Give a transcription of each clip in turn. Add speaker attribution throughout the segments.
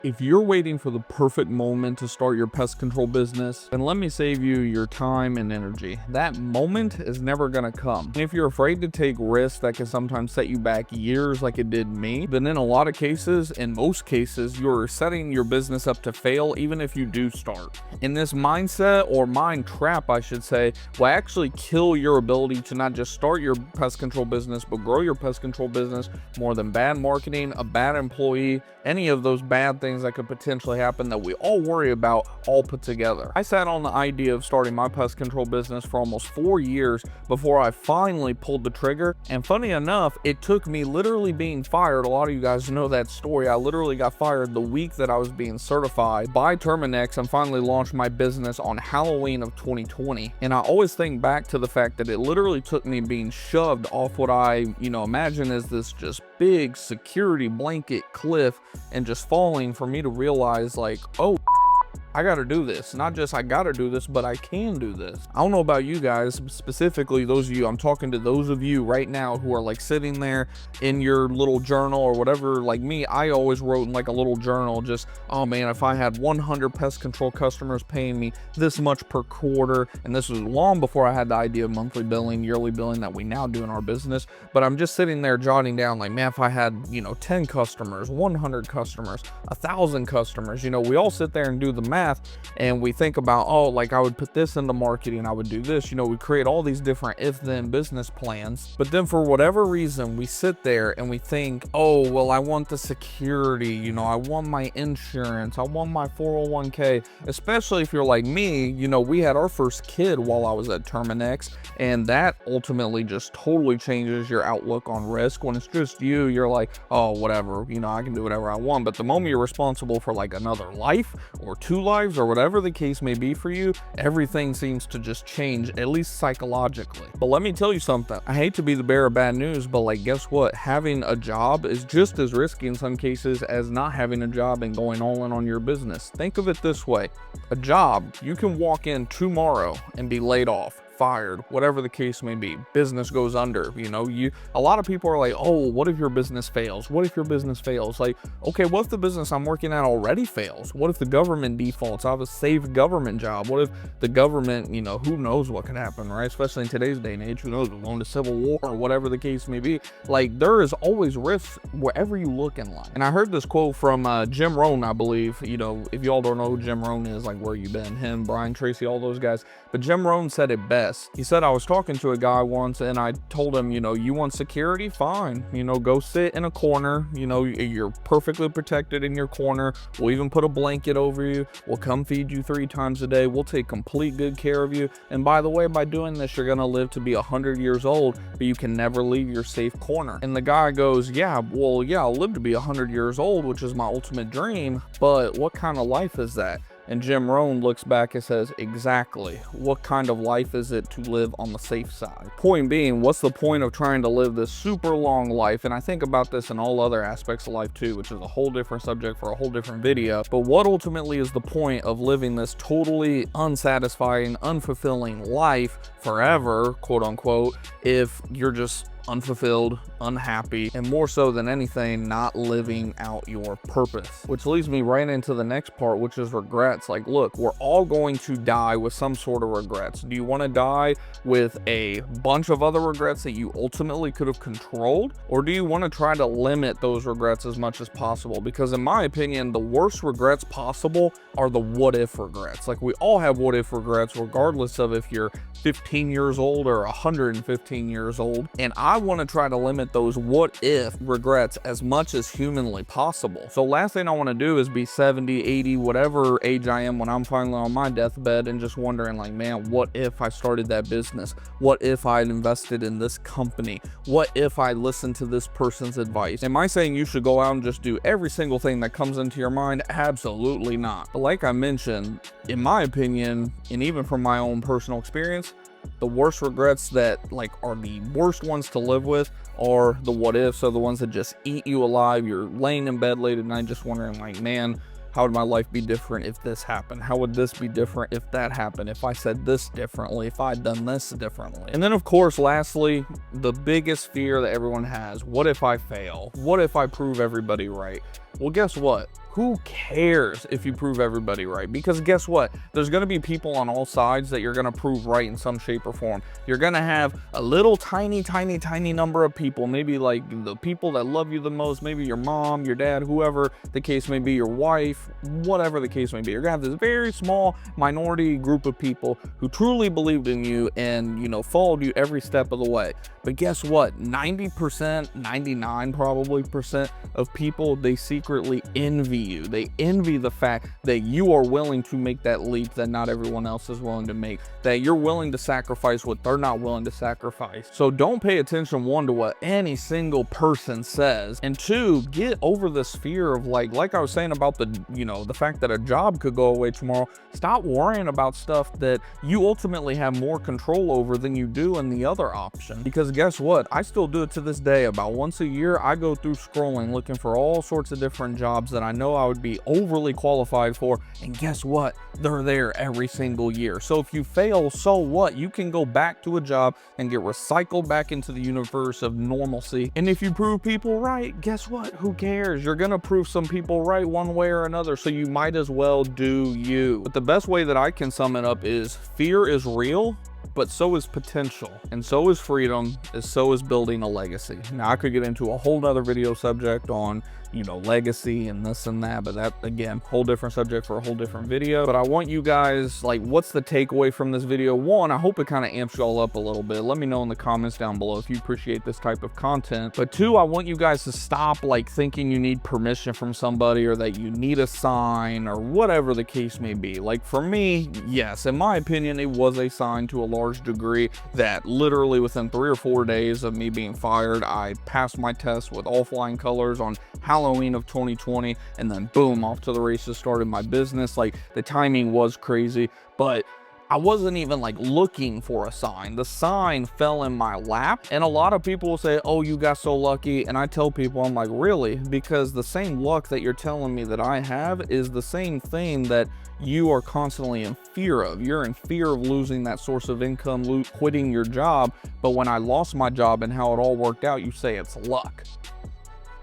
Speaker 1: If you're waiting for the perfect moment to start your pest control business, then let me save you your time and energy. That moment is never gonna come. And if you're afraid to take risks that can sometimes set you back years like it did me, then in a lot of cases, in most cases, you're setting your business up to fail even if you do start. And this mindset, or mind trap I should say, will actually kill your ability to not just start your pest control business, but grow your pest control business more than bad marketing, a bad employee, any of those bad things that could potentially happen that we all worry about all put together. I sat on the idea of starting my pest control business for almost 4 years before I finally pulled the trigger. And funny enough, it took me literally being fired. A lot of you guys know that story. I literally got fired the week that I was being certified by Terminex and finally launched my business on Halloween of 2020. And I always think back to the fact that it literally took me being shoved off what I, imagine as this just big security blanket cliff and just falling for me to realize like, oh, I gotta do this. Not just I gotta do this, but I can do this. I don't know about you guys, specifically those of you, I'm talking to those of you right now who are like sitting there in your little journal or whatever. Like me, I always wrote in like a little journal, just, oh man, if I had 100 pest control customers paying me this much per quarter, and this was long before I had the idea of monthly billing, yearly billing that we now do in our business. But I'm just sitting there jotting down like, man, if I had, 10 customers, 100 customers, 1,000 customers, we all sit there and do the math and we think about, oh, like I would put this into marketing, I would do this, we create all these different if-then business plans. But then for whatever reason, we sit there and we think, oh, well, I want the security, I want my insurance, I want my 401k, especially if you're like me. We had our first kid while I was at Terminex, and that ultimately just totally changes your outlook on risk. When it's just you, you're like, oh, whatever, I can do whatever I want. But the moment you're responsible for like another life or two lives or whatever the case may be for you, everything seems to just change, at least psychologically. But let me tell you something. I hate to be the bearer of bad news, but like, guess what? Having a job is just as risky in some cases as not having a job and going all in on your business. Think of it this way. A job, you can walk in tomorrow and be laid off, fired, whatever the case may be. Business goes under. A lot of people are like, oh, what if your business fails? What if your business fails? Like, okay, what if the business I'm working at already fails? What if the government defaults? I have a safe government job. What if the government, who knows what can happen, right? Especially in today's day and age, who knows, we're going to civil war or whatever the case may be. Like, there is always risks wherever you look in life. And I heard this quote from Jim Rohn, I believe. If y'all don't know who Jim Rohn is, like, where you been? Him, Brian Tracy, all those guys. But Jim Rohn said it best. He said, I was talking to a guy once and I told him, you want security? Fine. Go sit in a corner. You're perfectly protected in your corner. We'll even put a blanket over you. We'll come feed you 3 times a day. We'll take complete good care of you. And by the way, by doing this, you're going to live to be 100 years old, but you can never leave your safe corner. And the guy goes, yeah, I'll live to be 100 years old, which is my ultimate dream. But what kind of life is that? And Jim Rohn looks back and says, exactly. What kind of life is it to live on the safe side? Point being, what's the point of trying to live this super long life? And I think about this in all other aspects of life too, which is a whole different subject for a whole different video. But what ultimately is the point of living this totally unsatisfying, unfulfilling life forever, quote unquote, if you're just unfulfilled, unhappy, and more so than anything, not living out your purpose? Which leads me right into the next part, which is regrets. Like, look, we're all going to die with some sort of regrets. Do you want to die with a bunch of other regrets that you ultimately could have controlled? Or do you want to try to limit those regrets as much as possible? Because in my opinion, the worst regrets possible are the what if regrets. Like, we all have what if regrets, regardless of if you're 15 years old or 115 years old. And I want to try to limit those what if regrets as much as humanly possible. So last thing I want to do is be 70, 80, whatever age I am when I'm finally on my deathbed and just wondering like, man, what if I started that business? What if I invested in this company? What if I listened to this person's advice? Am I saying you should go out and just do every single thing that comes into your mind? Absolutely not. But like I mentioned, in my opinion, and even from my own personal experience, the worst regrets that like are the worst ones to live with are the what ifs, so the ones that just eat you alive. You're laying in bed late at night just wondering like, man, how would my life be different if this happened? How would this be different if that happened? If I said this differently, if I'd done this differently? And then of course, lastly, the biggest fear that everyone has, what if I fail? What if I prove everybody right? Well, guess what? Who cares if you prove everybody right? Because guess what? There's going to be people on all sides that you're going to prove right in some shape or form. You're going to have a little tiny number of people, maybe like the people that love you the most, maybe your mom, your dad, whoever the case may be, your wife, whatever the case may be. You're going to have this very small minority group of people who truly believed in you and, you know, followed you every step of the way. But guess what? 90%, 99 probably percent of people, they secretly envy you. They envy the fact that you are willing to make that leap that not everyone else is willing to make, that you're willing to sacrifice what they're not willing to sacrifice. So don't pay attention, one, to what any single person says, and two, get over this fear of like I was saying about the, you know, the fact that a job could go away tomorrow. Stop worrying about stuff that you ultimately have more control over than you do in the other option. Because guess what? I still do it to this day. About once a year, I go through scrolling looking for all sorts of different jobs that I know I would be overly qualified for, and guess what? They're there every single year. So if you fail, so what? You can go back to a job and get recycled back into the universe of normalcy. And if you prove people right, guess what? Who cares? You're gonna prove some people right one way or another, so you might as well do you. But the best way that I can sum it up is fear is real, but so is potential, and so is freedom, and so is building a legacy. Now, I could get into a whole nother video subject on, you know, legacy and this and that, but that, again, whole different subject for a whole different video. But I want you guys, like, what's the takeaway from this video? One, I hope it kind of amps y'all up a little bit. Let me know in the comments down below if you appreciate this type of content. But two, I want you guys to stop, like, thinking you need permission from somebody or that you need a sign or whatever the case may be. Like, for me, yes, in my opinion, it was a sign to a large degree that literally within 3 or 4 days of me being fired, I passed my test with all flying colors on Halloween of 2020, and then boom, off to the races, started my business. Like, the timing was crazy, but I wasn't even like looking for a sign. The sign fell in my lap, and a lot of people will say, oh, you got so lucky. And I tell people, I'm like, really? Because the same luck that you're telling me that I have is the same thing that you are constantly in fear of. You're in fear of losing that source of income, quitting your job. But when I lost my job and how it all worked out, you say it's luck.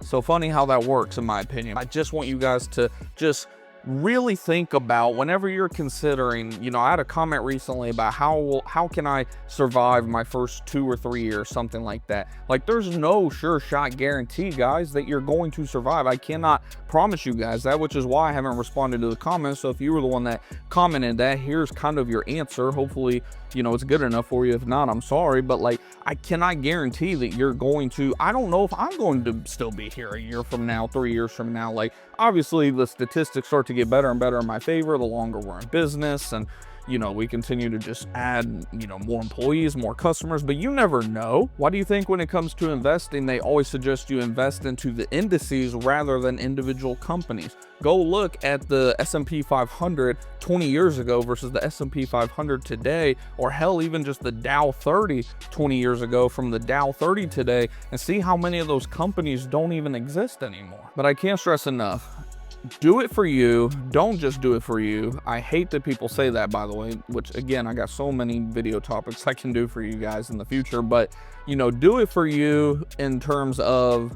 Speaker 1: So funny how that works, in my opinion. I just want you guys to just really think about, whenever you're considering, you know, I had a comment recently about how can I survive my first 2 or 3 years, something like that. Like, there's no sure shot guarantee, guys, that you're going to survive. I cannot promise you guys that, which is why I haven't responded to the comments. So if you were the one that commented that, here's kind of your answer. Hopefully, you know, it's good enough for you. If not, I'm sorry, but like, I cannot guarantee that you're going to, I don't know if I'm going to still be here a year from now, 3 years from now. Like, obviously the statistics start to get better and better in my favor the longer we're in business, and you know, we continue to just add, you know, more employees, more customers, but you never know. Why do you think when it comes to investing, they always suggest you invest into the indices rather than individual companies? Go look at the S&P 500 20 years ago versus the S&P 500 today, or hell, even just the Dow 30 20 years ago from the Dow 30 today, and see how many of those companies don't even exist anymore. But I can't stress enough, do it for you. Don't just do it for you. I hate that people say that, by the way, which again, I got so many video topics I can do for you guys in the future, but you know, do it for you in terms of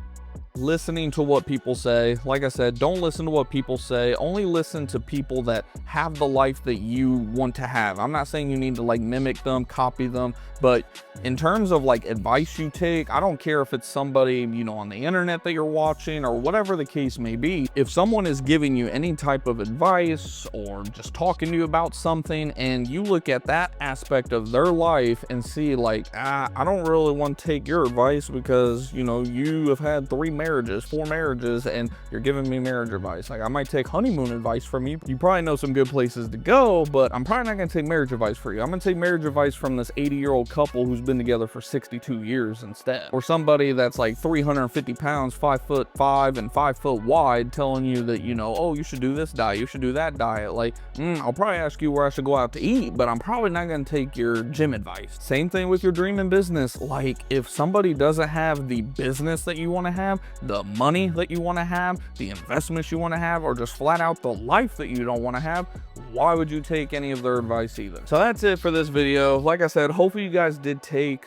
Speaker 1: listening to what people say. Like I said, don't listen to what people say. Only listen to people that have the life that you want to have. I'm not saying you need to like mimic them, copy them, but in terms of like advice you take, I don't care if it's somebody, you know, on the internet that you're watching or whatever the case may be. If someone is giving you any type of advice or just talking to you about something, and you look at that aspect of their life and see like, I don't really want to take your advice because, you know, you have had 3 marriages, 4 marriages, and you're giving me marriage advice. Like, I might take honeymoon advice from you. You probably know some good places to go, but I'm probably not going to take marriage advice for you. I'm going to take marriage advice from this 80-year-old couple who's been together for 62 years instead. Or somebody that's like 350 pounds, 5'5" and 5 foot wide, telling you that, you know, oh, you should do this diet, you should do that diet. Like, I'll probably ask you where I should go out to eat, but I'm probably not going to take your gym advice. Same thing with your dream in business. Like, if somebody doesn't have the business that you want to have, the money that you want to have, the investments you want to have, or just flat out the life that you don't want to have, why would you take any of their advice either? So that's it for this video. Like I said, hopefully you guys did take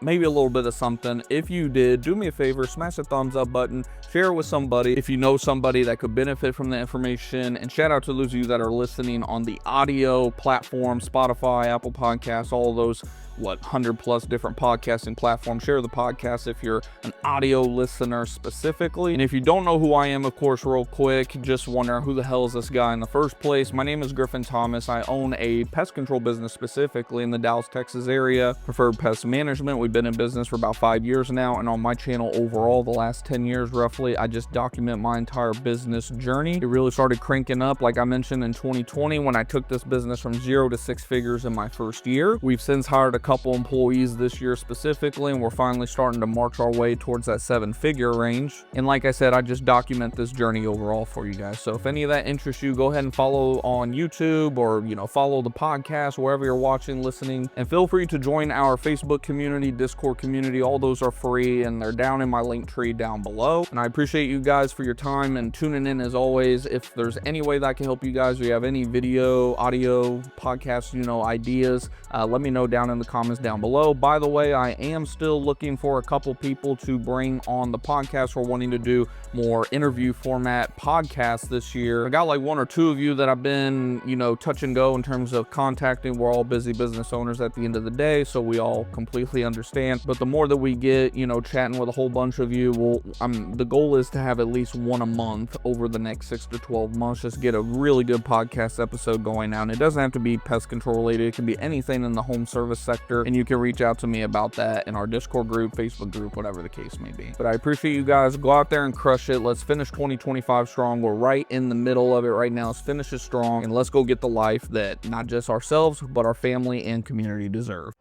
Speaker 1: maybe a little bit of something. If you did, do me a favor, smash the thumbs up button, share it with somebody if you know somebody that could benefit from the information. And shout out to those of you that are listening on the audio platform, Spotify, Apple Podcasts, all of those 100+ different podcasting platforms. Share the podcast if you're an audio listener specifically. And if you don't know who I am, of course, real quick, just wondering who the hell is this guy in the first place. My name is Griffin Thomas. I own a pest control business specifically in the Dallas, Texas area, Preferred Pest Management. We've been in business for about 5 years now, and on my channel overall, the last 10 years roughly, I just document my entire business journey. It really started cranking up, like I mentioned, in 2020 when I took this business from 0 to 6 figures in my first year. We've since hired a couple employees this year specifically, and we're finally starting to march our way towards that 7-figure range. And like I said, I just document this journey overall for you guys. So if any of that interests you, go ahead and follow on YouTube, or follow the podcast wherever you're watching, listening, and feel free to join our Facebook community, Discord community. All those are free and they're down in my link tree down below. And I appreciate you guys for your time and tuning in as always. If there's any way that I can help you guys, or you have any video, audio, podcast, ideas, let me know down in the comments down below. By the way, I am still looking for a couple people to bring on the podcast. We're wanting to do more interview format podcasts this year. I got like 1 or 2 of you that I've been, touch and go in terms of contacting. We're all busy business owners at the end of the day, so we all completely understand. But the more that we get, chatting with a whole bunch of you, the goal is to have at least 1 a month over the next 6 to 12 months. Just get a really good podcast episode going out. And it doesn't have to be pest control related. It can be anything in the home service sector, and you can reach out to me about that in our Discord group, Facebook group, whatever the case may be. But I appreciate you guys. Go out there and crush it. Let's finish 2025 strong. We're right in the middle of it right now. Let's finish it strong, and let's go get the life that not just ourselves, but our family and community deserve.